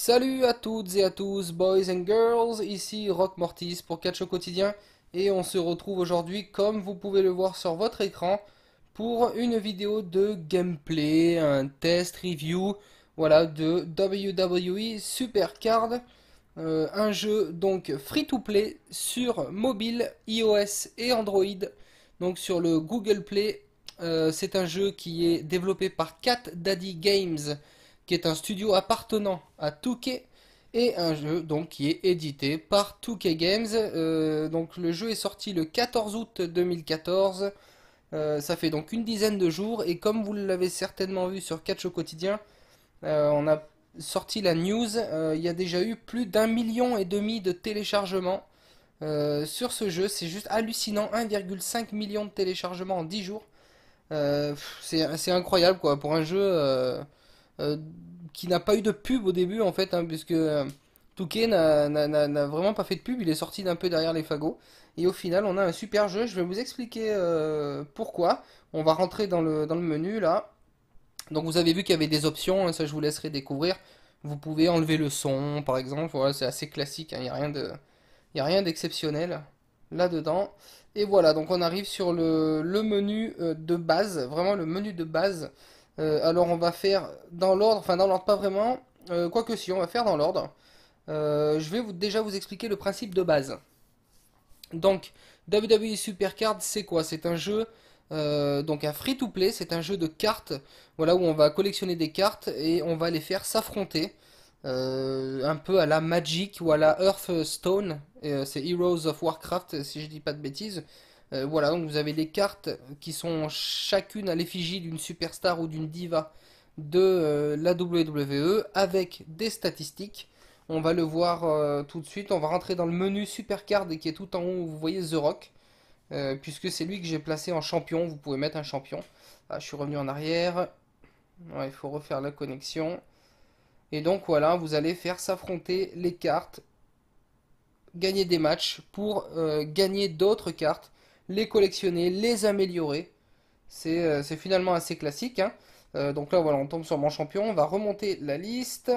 Salut à toutes et à tous, boys and girls, ici Rock Mortis pour Catch au quotidien et on se retrouve aujourd'hui, comme vous pouvez le voir sur votre écran, pour une vidéo de gameplay, un test review, voilà, de WWE Supercard, un jeu donc free to play sur mobile, iOS et Android, donc sur le Google Play. C'est un jeu qui est développé par Cat Daddy Games, qui est un studio appartenant à 2K, et un jeu donc qui est édité par 2K Games. Donc le jeu est sorti le 14 août 2014. Ça fait donc une dizaine de jours, et comme vous l'avez certainement vu sur Catch au quotidien, on a sorti la news. Il y a déjà eu plus d'1,5 million de téléchargements sur ce jeu. C'est juste hallucinant, 1,5 million de téléchargements en 10 jours. C'est incroyable quoi pour un jeu euh, qui n'a pas eu de pub au début en fait, hein, puisque Touquet n'a vraiment pas fait de pub, il est sorti d'un peu derrière les fagots. Et au final, on a un super jeu. Je vais vous expliquer pourquoi. On va rentrer dans le menu là. Donc vous avez vu qu'il y avait des options, hein, ça je vous laisserai découvrir. Vous pouvez enlever le son par exemple, voilà, c'est assez classique, hein, il y a rien d'exceptionnel là-dedans. Et voilà, donc on arrive sur le menu de base, vraiment le menu de base. Alors on va faire dans l'ordre, enfin dans l'ordre pas vraiment, quoique si, on va faire dans l'ordre. Je vais déjà vous expliquer le principe de base. Donc WWE Supercard, c'est quoi? C'est un jeu, donc un free-to-play, c'est un jeu de cartes, voilà, où on va collectionner des cartes et on va les faire s'affronter. Un peu à la Magic ou à la Hearthstone, c'est Heroes of Warcraft si je dis pas de bêtises. Voilà, donc vous avez des cartes qui sont chacune à l'effigie d'une superstar ou d'une diva de la WWE avec des statistiques. On va le voir tout de suite. On va rentrer dans le menu Supercard qui est tout en haut où vous voyez The Rock, puisque c'est lui que j'ai placé en champion. Vous pouvez mettre un champion. Ah, je suis revenu en arrière. Ouais, il faut refaire la connexion. Et donc voilà, vous allez faire s'affronter les cartes, gagner des matchs pour gagner d'autres cartes, les collectionner, les améliorer. C'est finalement assez classique, hein. Donc là, voilà, on tombe sur mon champion. On va remonter la liste.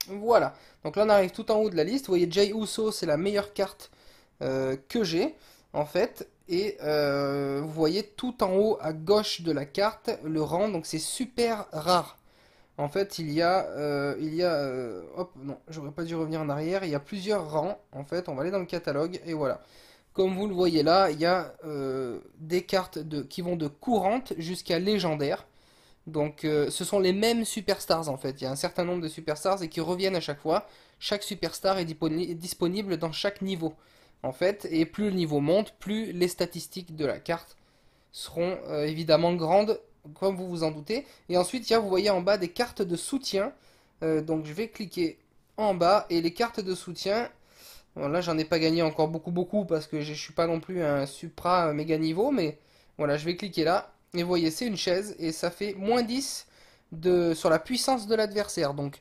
Voilà. Donc là, on arrive tout en haut de la liste. Vous voyez, Jay Uso, c'est la meilleure carte que j'ai, en fait. Et vous voyez tout en haut à gauche de la carte le rang. Donc c'est super rare. En fait, hop, non, j'aurais pas dû revenir en arrière. Il y a plusieurs rangs. En fait, on va aller dans le catalogue et voilà. Comme vous le voyez là, il y a des cartes qui vont de courantes jusqu'à légendaire. Donc, ce sont les mêmes superstars en fait. Il y a un certain nombre de superstars et qui reviennent à chaque fois. Chaque superstar est disponible dans chaque niveau en fait. Et plus le niveau monte, plus les statistiques de la carte seront évidemment grandes, comme vous vous en doutez. Et ensuite, vous voyez en bas des cartes de soutien. Donc je vais cliquer en bas et les cartes de soutien. Bon, là, j'en ai pas gagné encore beaucoup parce que je suis pas non plus un supra méga niveau, mais voilà, je vais cliquer là. Et vous voyez, c'est une chaise et ça fait -10 sur la puissance de l'adversaire. Donc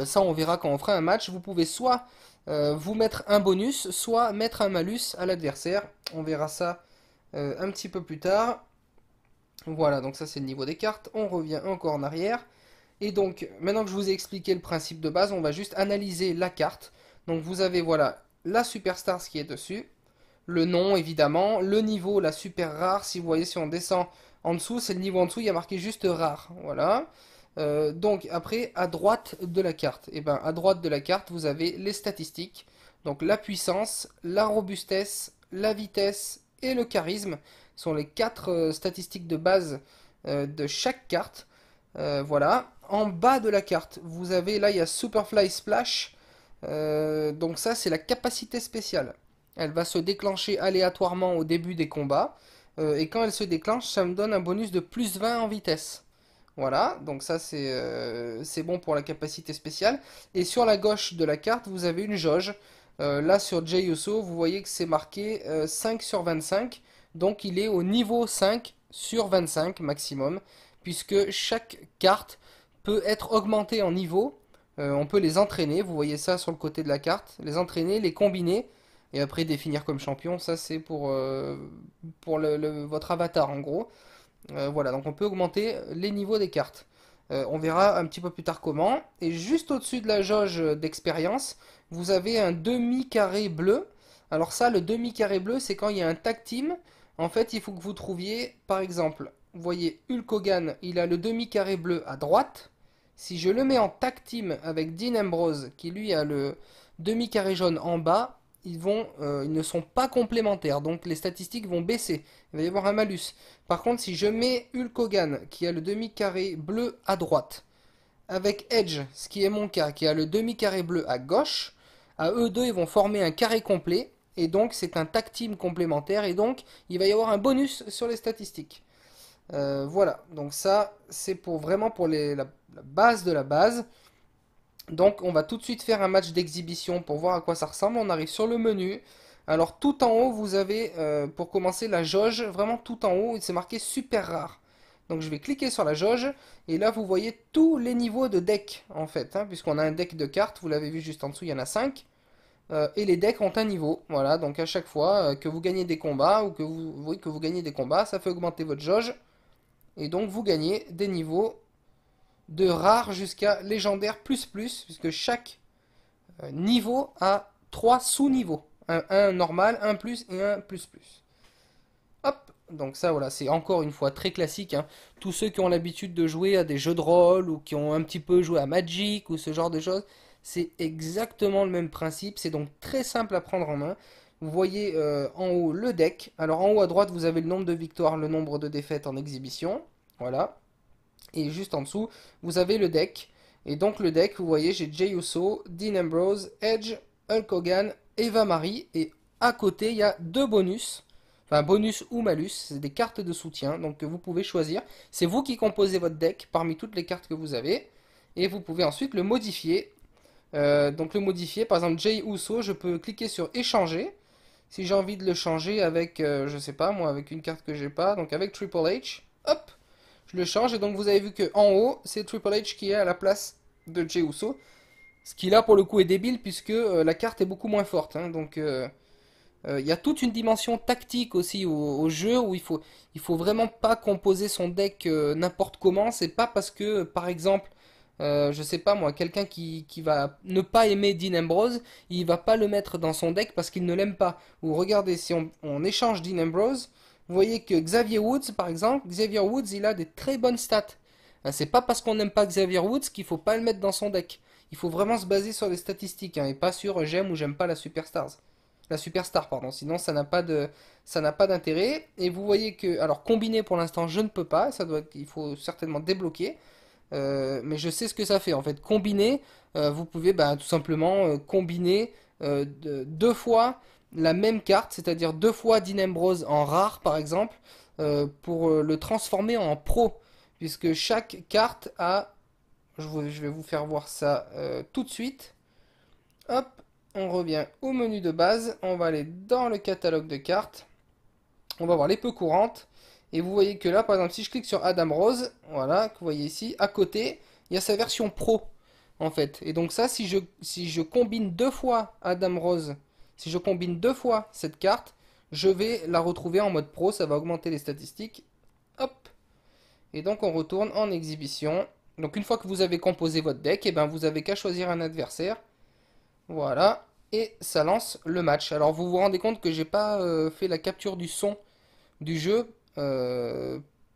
ça, on verra quand on fera un match. Vous pouvez soit vous mettre un bonus, soit mettre un malus à l'adversaire. On verra ça un petit peu plus tard. Voilà, donc ça c'est le niveau des cartes. On revient encore en arrière. Et donc, maintenant que je vous ai expliqué le principe de base, on va juste analyser la carte. Donc vous avez, voilà, la superstar ce qui est dessus. Le nom, évidemment. Le niveau, la super rare. Si vous voyez, si on descend en dessous, c'est le niveau en dessous, il y a marqué juste rare. Voilà. Donc après, à droite de la carte. Et ben, à droite de la carte, vous avez les statistiques. Donc la puissance, la robustesse, la vitesse et le charisme sont les quatre statistiques de base de chaque carte. Voilà. En bas de la carte, vous avez là, il y a Superfly Splash. Donc ça, c'est la capacité spéciale. Elle va se déclencher aléatoirement au début des combats. Et quand elle se déclenche, ça me donne un bonus de +20 en vitesse. Voilà, donc ça c'est bon pour la capacité spéciale. Et sur la gauche de la carte, vous avez une jauge. Là sur Jey Uso, vous voyez que c'est marqué 5 sur 25. Donc il est au niveau 5 sur 25 maximum. Puisque chaque carte peut être augmentée en niveau. On peut les entraîner, vous voyez ça sur le côté de la carte. Les entraîner, les combiner. Et après définir comme champion, ça c'est pour votre avatar en gros. Voilà, donc on peut augmenter les niveaux des cartes. On verra un petit peu plus tard comment. Et juste au-dessus de la jauge d'expérience, vous avez un demi-carré bleu. Alors ça, le demi-carré bleu, c'est quand il y a un tag team. En fait, il faut que vous trouviez, par exemple, vous voyez Hulk Hogan, il a le demi-carré bleu à droite. Si je le mets en tag team avec Dean Ambrose, qui lui a le demi-carré jaune en bas, ils ne sont pas complémentaires, donc les statistiques vont baisser. Il va y avoir un malus. Par contre, si je mets Hulk Hogan, qui a le demi-carré bleu à droite, avec Edge, ce qui est mon cas, qui a le demi-carré bleu à gauche, à eux deux, ils vont former un carré complet, et donc c'est un tag team complémentaire, et donc il va y avoir un bonus sur les statistiques. Voilà, donc ça, c'est pour vraiment pour la base de la base. Donc on va tout de suite faire un match d'exhibition pour voir à quoi ça ressemble. On arrive sur le menu. Alors tout en haut, vous avez pour commencer la jauge, vraiment tout en haut, c'est marqué super rare. Donc je vais cliquer sur la jauge et là vous voyez tous les niveaux de deck en fait, hein, puisqu'on a un deck de cartes, vous l'avez vu juste en dessous, il y en a 5. Et les decks ont un niveau, voilà, donc à chaque fois que vous gagnez des combats ou que oui, que vous gagnez des combats, ça fait augmenter votre jauge et donc vous gagnez des niveaux de rare jusqu'à légendaire plus plus, puisque chaque niveau a 3 sous-niveaux. Un normal, un plus et un plus plus. Hop, donc ça voilà, c'est encore une fois très classique, hein. Tous ceux qui ont l'habitude de jouer à des jeux de rôle ou qui ont un petit peu joué à Magic ou ce genre de choses, c'est exactement le même principe. C'est donc très simple à prendre en main. Vous voyez en haut le deck. Alors en haut à droite, vous avez le nombre de victoires, le nombre de défaites en exhibition. Voilà. Et juste en dessous, vous avez le deck. Et donc le deck, vous voyez, j'ai Jey Uso, Dean Ambrose, Edge, Hulk Hogan, Eva Marie. Et à côté, il y a deux bonus. Enfin, bonus ou malus, c'est des cartes de soutien. Donc vous pouvez choisir. C'est vous qui composez votre deck parmi toutes les cartes que vous avez. Et vous pouvez ensuite le modifier. Donc le modifier, par exemple Jey Uso, je peux cliquer sur échanger. Si j'ai envie de le changer avec, je sais pas moi, avec une carte que j'ai pas, donc avec Triple H, hop, je le change. Et donc vous avez vu que en haut, c'est Triple H qui est à la place de Jey Uso. Ce qui là pour le coup est débile puisque la carte est beaucoup moins forte, hein. Donc il y a toute une dimension tactique aussi au jeu où il faut vraiment pas composer son deck n'importe comment. C'est pas parce que, par exemple, je sais pas moi, quelqu'un qui va ne pas aimer Dean Ambrose, il va pas le mettre dans son deck parce qu'il ne l'aime pas. Ou regardez, si on échange Dean Ambrose, vous voyez que Xavier Woods, par exemple, Xavier Woods, il a des très bonnes stats. C'est pas parce qu'on n'aime pas Xavier Woods qu'il faut pas le mettre dans son deck. Il faut vraiment se baser sur les statistiques, hein, et pas sur j'aime ou j'aime pas la Superstars. La Superstar, pardon. Sinon, ça n'a pas d'intérêt. Et vous voyez que, alors combiner pour l'instant, je ne peux pas. Il faut certainement débloquer. Mais je sais ce que ça fait. En fait, combiner, vous pouvez tout simplement combiner deux fois la même carte, c'est-à-dire deux fois Dean Ambrose en rare, par exemple, pour le transformer en pro, puisque chaque carte a, je vais vous faire voir ça tout de suite. Hop, on revient au menu de base, on va aller dans le catalogue de cartes, on va voir les peu courantes, et vous voyez que là, par exemple, si je clique sur Adam Rose, voilà, que vous voyez ici, à côté, il y a sa version pro, en fait. Et donc ça, si je combine deux fois Adam Rose, si je combine deux fois cette carte, je vais la retrouver en mode pro, ça va augmenter les statistiques. Hop. Et donc on retourne en exhibition. Donc une fois que vous avez composé votre deck, et ben vous avez qu'à choisir un adversaire. Voilà, et ça lance le match. Alors vous vous rendez compte que j'ai pas fait la capture du son du jeu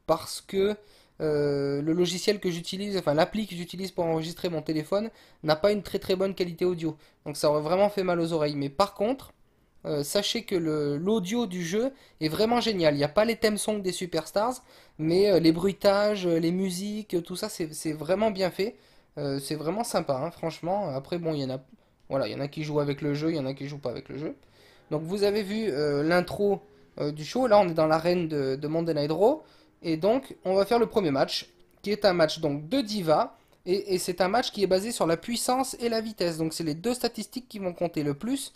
parce que le logiciel que j'utilise, enfin l'appli que j'utilise pour enregistrer mon téléphone n'a pas une très très bonne qualité audio. Donc ça aurait vraiment fait mal aux oreilles. Mais par contre, sachez que l'audio du jeu est vraiment génial. Il n'y a pas les thèmes songs des Superstars, mais les bruitages, les musiques, tout ça, c'est vraiment bien fait. C'est vraiment sympa, hein, franchement. Après, bon, voilà, il y en a qui jouent avec le jeu, il y en a qui jouent pas avec le jeu. Donc vous avez vu l'intro du show. Là, on est dans l'arène de Monday Night Raw. Et donc, on va faire le premier match, qui est un match donc de diva. Et c'est un match qui est basé sur la puissance et la vitesse. Donc, c'est les deux statistiques qui vont compter le plus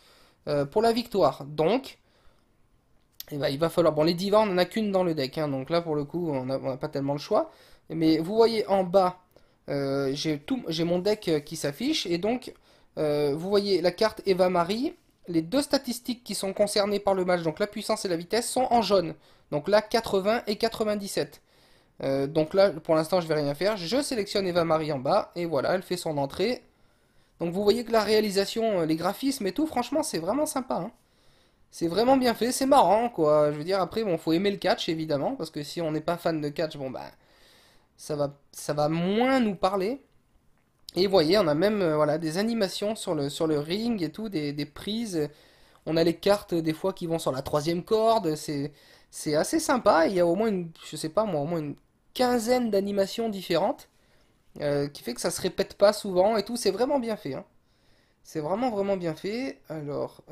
pour la victoire. Donc, eh ben, il va falloir. Bon, les divas, on n'en a qu'une dans le deck, hein. Donc là, pour le coup, on n'a pas tellement le choix. Mais vous voyez en bas, j'ai mon deck qui s'affiche. Et donc, vous voyez la carte Eva Marie. Les deux statistiques qui sont concernées par le match, donc la puissance et la vitesse, sont en jaune. Donc là, 80 et 97. Donc là, pour l'instant, je vais rien faire. Je sélectionne Eva Marie en bas, et voilà, elle fait son entrée. Donc vous voyez que la réalisation, les graphismes et tout, franchement, c'est vraiment sympa, hein. C'est vraiment bien fait, c'est marrant, quoi. Je veux dire, après, bon, faut aimer le catch, évidemment, parce que si on n'est pas fan de catch, bon, bah, ça va moins nous parler. Et vous voyez, on a même, voilà, des animations sur le ring et tout, des prises. On a les cartes, des fois, qui vont sur la troisième corde. C'est assez sympa. Il y a au moins une, je sais pas moi, au moins une quinzaine d'animations différentes, qui fait que ça se répète pas souvent et tout. C'est vraiment bien fait, hein. C'est vraiment, vraiment bien fait. Alors,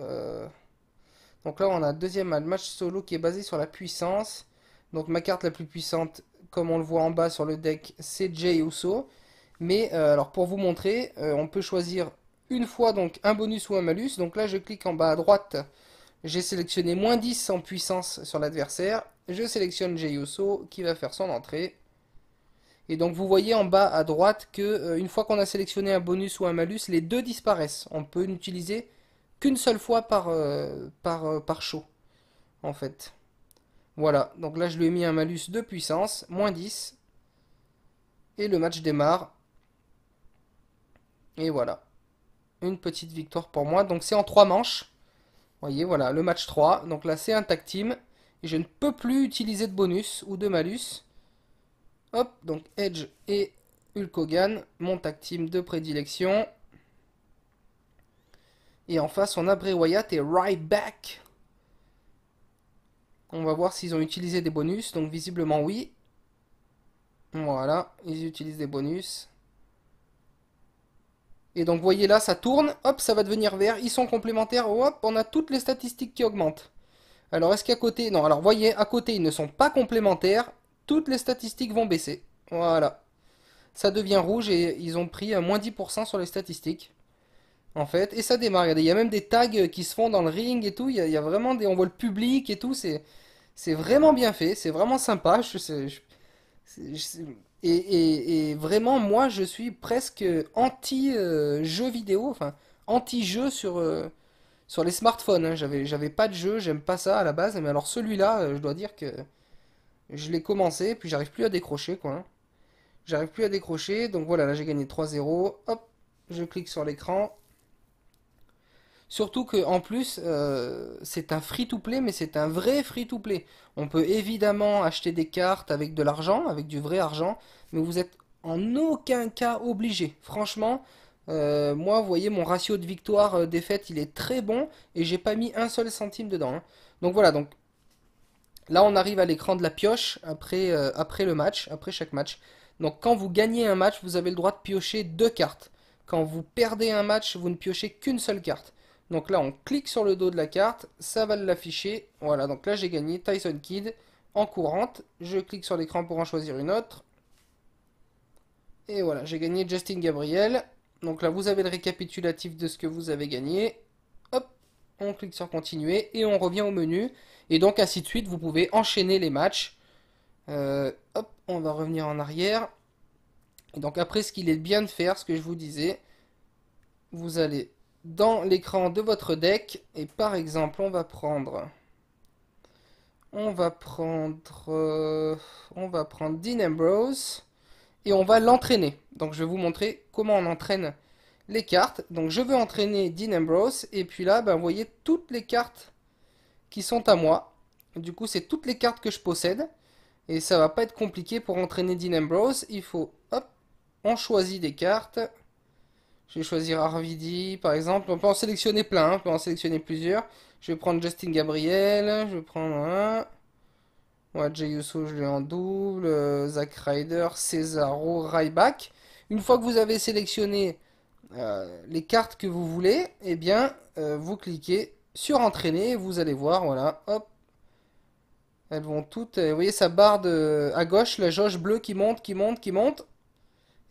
donc là, on a un deuxième match solo qui est basé sur la puissance. Donc ma carte la plus puissante, comme on le voit en bas sur le deck, c'est Jey Uso. Mais alors pour vous montrer, on peut choisir une fois donc un bonus ou un malus. Donc là, je clique en bas à droite. J'ai sélectionné -10 en puissance sur l'adversaire. Je sélectionne Jey Uso qui va faire son entrée. Et donc vous voyez en bas à droite que une fois qu'on a sélectionné un bonus ou un malus, les deux disparaissent. On peut n'utiliser qu'une seule fois par show, en fait. Voilà, donc là je lui ai mis un malus de puissance, -10, et le match démarre. Et voilà, une petite victoire pour moi. Donc c'est en 3 manches. Vous voyez, voilà, le match 3. Donc là c'est un tag team. Et je ne peux plus utiliser de bonus ou de malus. Hop, donc Edge et Hulk Hogan, mon tag team de prédilection. Et en face, on a Bray Wyatt et Ryback. On va voir s'ils ont utilisé des bonus. Donc visiblement oui. Voilà, ils utilisent des bonus. Et donc vous voyez là, ça tourne. Hop, ça va devenir vert. Ils sont complémentaires. Hop, on a toutes les statistiques qui augmentent. Alors est-ce qu'à côté... Non, alors voyez, à côté, ils ne sont pas complémentaires. Toutes les statistiques vont baisser. Voilà. Ça devient rouge et ils ont pris -10% sur les statistiques. En fait, et ça démarre. Regardez, il y a même des tags qui se font dans le ring et tout. Il y a vraiment des, on voit le public et tout. C'est vraiment bien fait. C'est vraiment sympa. Et vraiment, moi, je suis presque anti jeu vidéo, enfin anti jeu sur les smartphones, hein. J'avais pas de jeu, j'aime pas ça à la base. Mais alors celui-là, je dois dire que je l'ai commencé, puis j'arrive plus à décrocher, quoi, hein. J'arrive plus à décrocher. Donc voilà, là j'ai gagné 3-0. Hop, je clique sur l'écran. Surtout que en plus, c'est un free-to-play, mais c'est un vrai free-to-play. On peut évidemment acheter des cartes avec de l'argent, avec du vrai argent, mais vous êtes en aucun cas obligé. Franchement, moi, vous voyez, mon ratio de victoire-défaite, il est très bon, et j'ai pas mis un seul centime dedans, hein. Donc voilà, donc là on arrive à l'écran de la pioche après le match, après chaque match. Donc quand vous gagnez un match, vous avez le droit de piocher deux cartes. Quand vous perdez un match, vous ne piochez qu'une seule carte. Donc là on clique sur le dos de la carte, ça va l'afficher. Voilà, donc là j'ai gagné Tyson Kidd en courante. Je clique sur l'écran pour en choisir une autre. Et voilà, j'ai gagné Justin Gabriel. Donc là vous avez le récapitulatif de ce que vous avez gagné. Hop, on clique sur continuer et on revient au menu. Et donc ainsi de suite, vous pouvez enchaîner les matchs. Hop, on va revenir en arrière. Et donc après, ce qu'il est bien de faire, ce que je vous disais, vous allez dans l'écran de votre deck et par exemple, on va prendre Dean Ambrose et on va l'entraîner. Donc je vais vous montrer comment on entraîne les cartes. Donc je veux entraîner Dean Ambrose et puis là, ben, vous voyez toutes les cartes qui sont à moi. Du coup, c'est toutes les cartes que je possède. Et ça va pas être compliqué pour entraîner Dean Ambrose. Il faut, hop, on choisit des cartes. Je vais choisir RVD par exemple. On peut en sélectionner plein, hein, on peut en sélectionner plusieurs. Je vais prendre Justin Gabriel. Je vais prendre un. Ouais, Jey Uso, je l'ai en double. Zack Ryder, Cesaro, Ryback. Une fois que vous avez sélectionné les cartes que vous voulez, eh bien, vous cliquez sur entraîner. Vous allez voir, voilà, hop. Elles vont toutes. Vous voyez sa barre à gauche, la jauge bleue qui monte, qui monte, qui monte.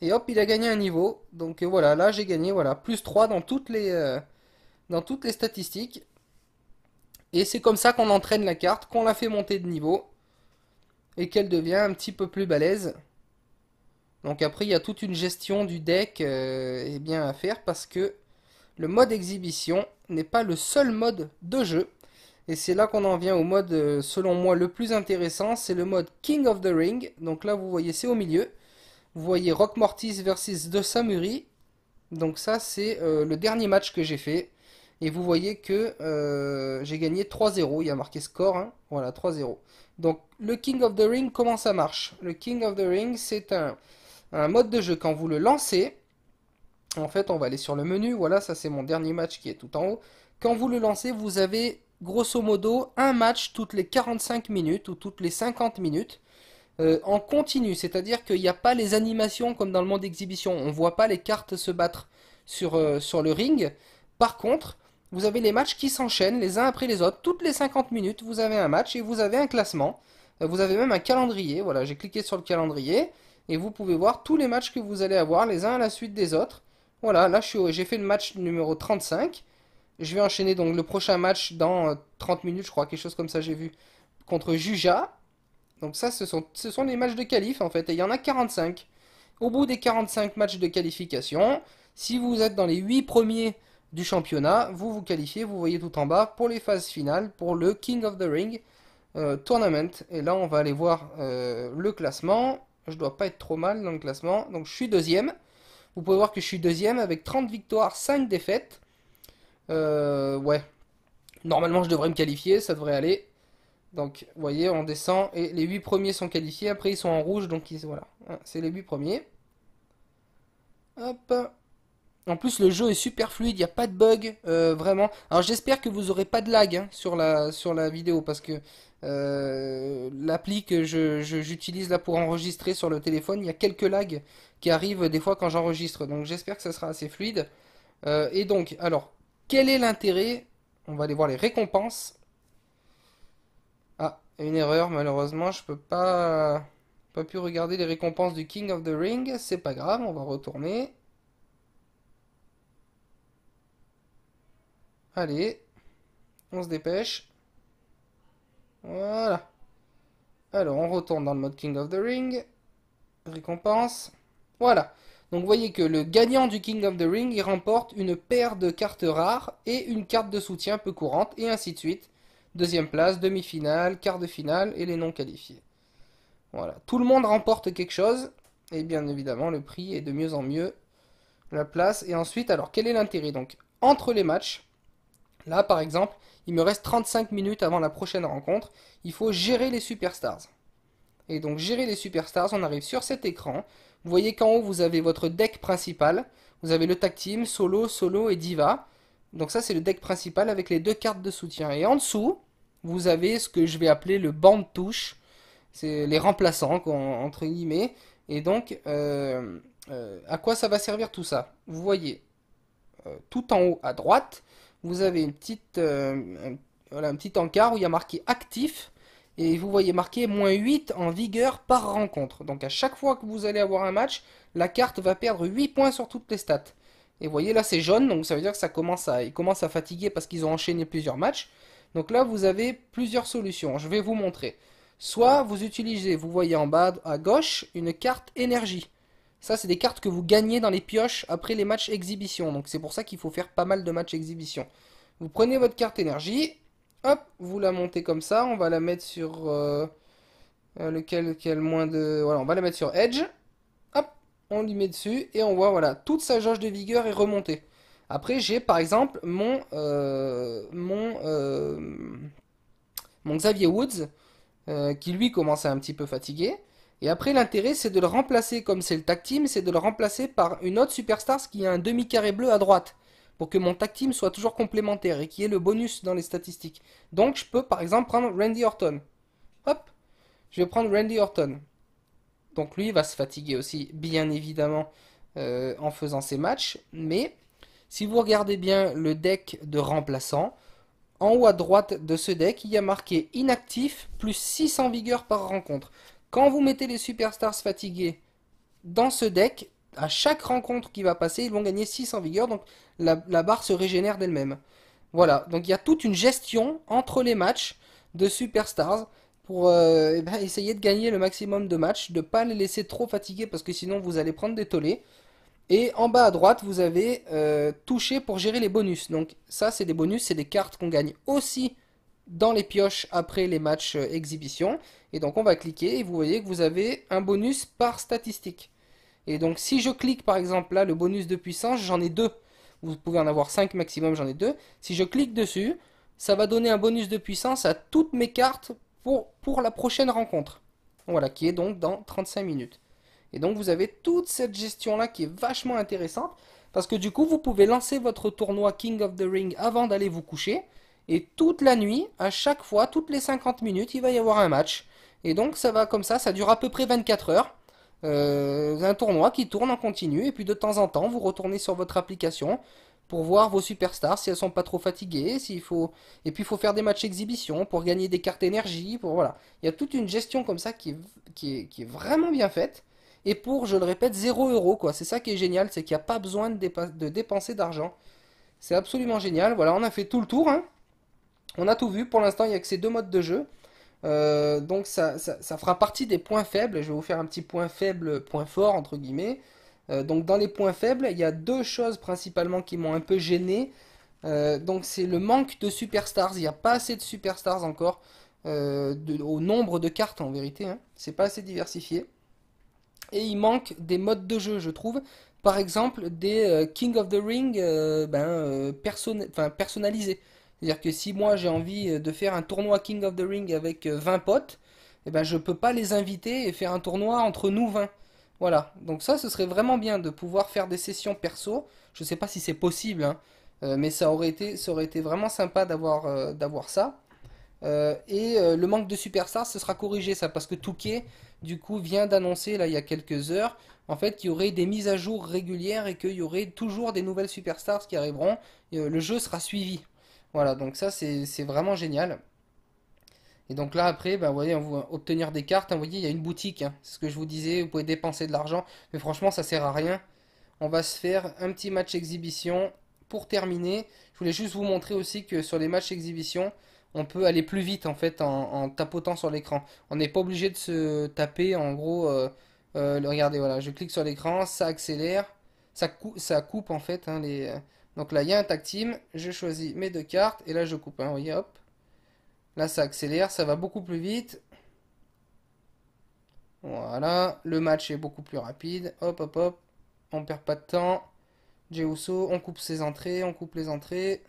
Et hop, il a gagné un niveau. Donc voilà, là j'ai gagné voilà, +3 dans toutes les statistiques. Et c'est comme ça qu'on entraîne la carte, qu'on la fait monter de niveau. Et qu'elle devient un petit peu plus balèze. Donc après, il y a toute une gestion du deck eh bien, à faire parce que le mode exhibition n'est pas le seul mode de jeu. Et c'est là qu'on en vient au mode, selon moi, le plus intéressant, c'est le mode King of the Ring. Donc là, vous voyez, c'est au milieu. Vous voyez Rock Mortis versus De Samuri. Donc ça, c'est le dernier match que j'ai fait. Et vous voyez que j'ai gagné 3-0. Il y a marqué score, hein. Voilà, 3-0. Donc le King of the Ring, comment ça marche? Le King of the Ring, c'est un mode de jeu. Quand vous le lancez, en fait, on va aller sur le menu. Voilà, ça c'est mon dernier match qui est tout en haut. Quand vous le lancez, vous avez grosso modo un match toutes les 45 minutes ou toutes les 50 minutes en continu. C'est-à-dire qu'il n'y a pas les animations comme dans le monde d'exhibition. On ne voit pas les cartes se battre sur le ring. Par contre, vous avez les matchs qui s'enchaînent les uns après les autres. Toutes les 50 minutes, vous avez un match et vous avez un classement. Vous avez même un calendrier. Voilà, j'ai cliqué sur le calendrier et vous pouvez voir tous les matchs que vous allez avoir les uns à la suite des autres. Voilà, là j'ai fait le match numéro 35. Je vais enchaîner donc le prochain match dans 30 minutes, je crois, quelque chose comme ça j'ai vu, contre Juja. Donc ça, ce sont les matchs de qualif en fait, et il y en a 45. Au bout des 45 matchs de qualification, si vous êtes dans les 8 premiers du championnat, vous vous qualifiez, vous voyez tout en bas, pour les phases finales, pour le King of the Ring Tournament. Et là, on va aller voir le classement. Je dois pas être trop mal dans le classement. Donc je suis deuxième. Vous pouvez voir que je suis deuxième avec 30 victoires, 5 défaites. Ouais, normalement je devrais me qualifier, ça devrait aller. Donc, vous voyez, on descend et les 8 premiers sont qualifiés. Après, ils sont en rouge, donc voilà. C'est les 8 premiers. Hop. En plus, le jeu est super fluide, il n'y a pas de bug, vraiment. Alors, j'espère que vous aurez pas de lag hein, sur la vidéo parce que l'appli que j'utilise là pour enregistrer sur le téléphone, il y a quelques lags qui arrivent des fois quand j'enregistre. Donc, j'espère que ça sera assez fluide. Et donc, alors, quel est l'intérêt? On va aller voir les récompenses. Ah, une erreur, malheureusement, je peux pas pu regarder les récompenses du King of the Ring. C'est pas grave, on va retourner. Allez, on se dépêche. Voilà. Alors, on retourne dans le mode King of the Ring. Récompense. Voilà. Donc, vous voyez que le gagnant du King of the Ring, il remporte une paire de cartes rares et une carte de soutien peu courante, et ainsi de suite. Deuxième place, demi-finale, quart de finale et les non qualifiés. Voilà. Tout le monde remporte quelque chose. Et bien évidemment, le prix est de mieux en mieux. La place. Et ensuite, alors, quel est l'intérêt? Donc, entre les matchs, là, par exemple, il me reste 35 minutes avant la prochaine rencontre. Il faut gérer les superstars. Et donc, gérer les superstars, on arrive sur cet écran. Vous voyez qu'en haut, vous avez votre deck principal. Vous avez le tag team, solo, solo et diva. Donc ça, c'est le deck principal avec les deux cartes de soutien. Et en dessous, vous avez ce que je vais appeler le banc de touche. C'est les remplaçants, entre guillemets. Et donc, à quoi ça va servir tout ça? Vous voyez, tout en haut à droite, vous avez voilà, un petit encart où il y a marqué actif. Et vous voyez marqué -8 en vigueur par rencontre. Donc à chaque fois que vous allez avoir un match, la carte va perdre 8 points sur toutes les stats. Et vous voyez là c'est jaune, donc ça veut dire que ils commencent à fatiguer parce qu'ils ont enchaîné plusieurs matchs. Donc là vous avez plusieurs solutions. Je vais vous montrer. Soit vous utilisez, vous voyez en bas à gauche, une carte énergie. Ça, c'est des cartes que vous gagnez dans les pioches après les matchs exhibition. Donc c'est pour ça qu'il faut faire pas mal de matchs exhibition. Vous prenez votre carte énergie, hop, vous la montez comme ça. On va la mettre sur lequel qui a le moins de... Voilà, on va la mettre sur Edge. Hop, on lui met dessus et on voit, voilà, toute sa jauge de vigueur est remontée. Après, j'ai par exemple mon Xavier Woods qui lui commence à un petit peu fatiguer. Et après, l'intérêt, c'est de le remplacer, comme c'est le tag team, c'est de le remplacer par une autre superstar qui a un demi-carré bleu à droite, pour que mon tag team soit toujours complémentaire et qui ait le bonus dans les statistiques. Donc, je peux par exemple prendre Randy Orton. Hop, je vais prendre Randy Orton. Donc, lui, il va se fatiguer aussi, bien évidemment, en faisant ses matchs. Mais, si vous regardez bien le deck de remplaçants, en haut à droite de ce deck, il y a marqué inactif plus 6 en vigueur par rencontre. Quand vous mettez les superstars fatigués dans ce deck, à chaque rencontre qui va passer, ils vont gagner 6 en vigueur, donc la barre se régénère d'elle-même. Voilà, donc il y a toute une gestion entre les matchs de superstars pour essayer de gagner le maximum de matchs, de ne pas les laisser trop fatigués parce que sinon vous allez prendre des tollés. Et en bas à droite, vous avez touché pour gérer les bonus. Donc ça, c'est des bonus, c'est des cartes qu'on gagne aussi dans les pioches après les matchs exhibition. Et donc on va cliquer et vous voyez que vous avez un bonus par statistique. Et donc si je clique par exemple là, le bonus de puissance, j'en ai deux. Vous pouvez en avoir 5 maximum, j'en ai deux. Si je clique dessus, ça va donner un bonus de puissance à toutes mes cartes pour la prochaine rencontre. Voilà, qui est donc dans 35 minutes. Et donc vous avez toute cette gestion-là qui est vachement intéressante, parce que du coup vous pouvez lancer votre tournoi King of the Ring avant d'aller vous coucher, et toute la nuit, à chaque fois, toutes les 50 minutes, il va y avoir un match. Et donc ça va comme ça dure à peu près 24 heures. Un tournoi qui tourne en continu, et puis de temps en temps vous retournez sur votre application pour voir vos superstars si elles sont pas trop fatiguées, s'il faut et puis il faut faire des matchs exhibition pour gagner des cartes énergie, pour voilà. Il y a toute une gestion comme ça qui est vraiment bien faite et pour, je le répète, 0 € quoi. C'est ça qui est génial, c'est qu'il n'y a pas besoin de dépenser d'argent. C'est absolument génial. Voilà, on a fait tout le tour, hein. On a tout vu. Pour l'instant, il n'y a que ces deux modes de jeu. Donc ça fera partie des points faibles. Je vais vous faire un petit point faible, point fort entre guillemets. Donc dans les points faibles, il y a deux choses principalement qui m'ont un peu gêné. Donc c'est le manque de superstars. Il n'y a pas assez de superstars encore au nombre de cartes en vérité, hein. C'est pas assez diversifié. Et il manque des modes de jeu, je trouve. Par exemple, des King of the Ring enfin, personnalisés. C'est-à-dire que si moi j'ai envie de faire un tournoi King of the Ring avec 20 potes, eh ben, je peux pas les inviter et faire un tournoi entre nous 20. Voilà. Donc ça, ce serait vraiment bien de pouvoir faire des sessions perso. Je sais pas si c'est possible, hein, mais ça aurait été vraiment sympa d'avoir ça. Le manque de superstars, ce sera corrigé ça, parce que Touquet, du coup, vient d'annoncer, là, il y a quelques heures, en fait, qu'il y aurait des mises à jour régulières et qu'il y aurait toujours des nouvelles superstars qui arriveront. Et, le jeu sera suivi. Voilà, donc ça, c'est vraiment génial. Et donc là, après, ben, vous voyez, on va obtenir des cartes, hein, vous voyez, il y a une boutique, hein, c'est ce que je vous disais, vous pouvez dépenser de l'argent, mais franchement, ça sert à rien. On va se faire un petit match exhibition pour terminer. Je voulais juste vous montrer aussi que sur les matchs exhibition, on peut aller plus vite en fait en tapotant sur l'écran. On n'est pas obligé de se taper en gros. Regardez, voilà, je clique sur l'écran, ça accélère, ça coupe en fait, hein, donc là, il y a un tag team, je choisis mes deux cartes et là je coupe, hein, vous voyez, hop. Là, ça accélère, ça va beaucoup plus vite. Voilà, le match est beaucoup plus rapide. Hop, hop, hop. On perd pas de temps. Jey Uso, on coupe ses entrées, on coupe les entrées.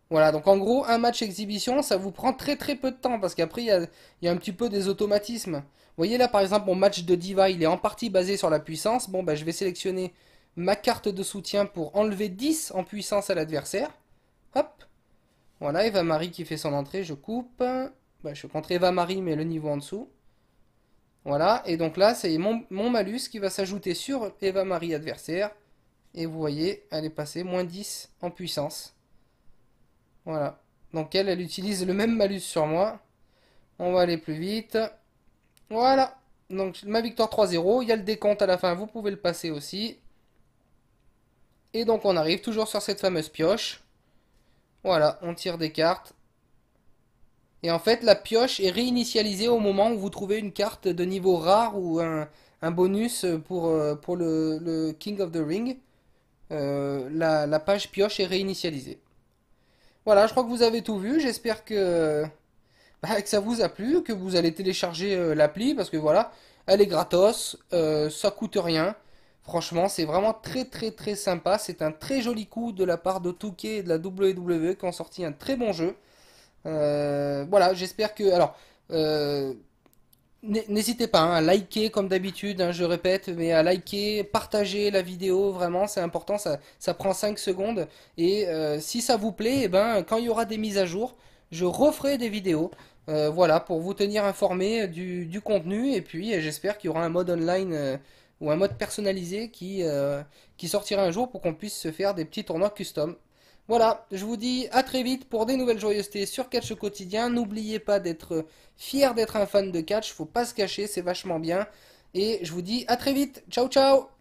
Voilà, donc en gros, un match exhibition, ça vous prend très très peu de temps parce qu'après, il y a un petit peu des automatismes. Vous voyez là, par exemple, mon match de Diva, il est en partie basé sur la puissance. Bon, bah, je vais sélectionner ma carte de soutien pour enlever 10 en puissance à l'adversaire. Hop, voilà, Eva Marie qui fait son entrée, je coupe. Bah, je suis contre Eva Marie, mais le niveau en dessous. Voilà, et donc là, c'est mon malus qui va s'ajouter sur Eva Marie adversaire. Et vous voyez, elle est passée moins 10 en puissance. Voilà. Donc elle utilise le même malus sur moi. On va aller plus vite. Voilà. Donc ma victoire 3-0. Il y a le décompte à la fin, vous pouvez le passer aussi. Et donc on arrive toujours sur cette fameuse pioche. Voilà, on tire des cartes. Et en fait, la pioche est réinitialisée au moment où vous trouvez une carte de niveau rare ou un bonus pour le King of the Ring. La page pioche est réinitialisée. Voilà, je crois que vous avez tout vu. J'espère que ça vous a plu, que vous allez télécharger l'appli parce que voilà, elle est gratos, ça coûte rien. Franchement, c'est vraiment très très très sympa. C'est un très joli coup de la part de Touquet et de la WWE qui ont sorti un très bon jeu. Voilà, j'espère que. Alors, euh, n'hésitez pas, hein, à liker comme d'habitude, hein, je répète, mais à liker, partager la vidéo, vraiment, c'est important, ça prend 5 secondes. Et si ça vous plaît, eh ben, quand il y aura des mises à jour, je referai des vidéos. Voilà, pour vous tenir informé du contenu. Et puis, j'espère qu'il y aura un mode online ou un mode personnalisé qui sortira un jour pour qu'on puisse se faire des petits tournois custom. Voilà, je vous dis à très vite pour des nouvelles joyeusetés sur Catch au quotidien. N'oubliez pas d'être fier d'être un fan de catch, faut pas se cacher, c'est vachement bien. Et je vous dis à très vite. Ciao ciao!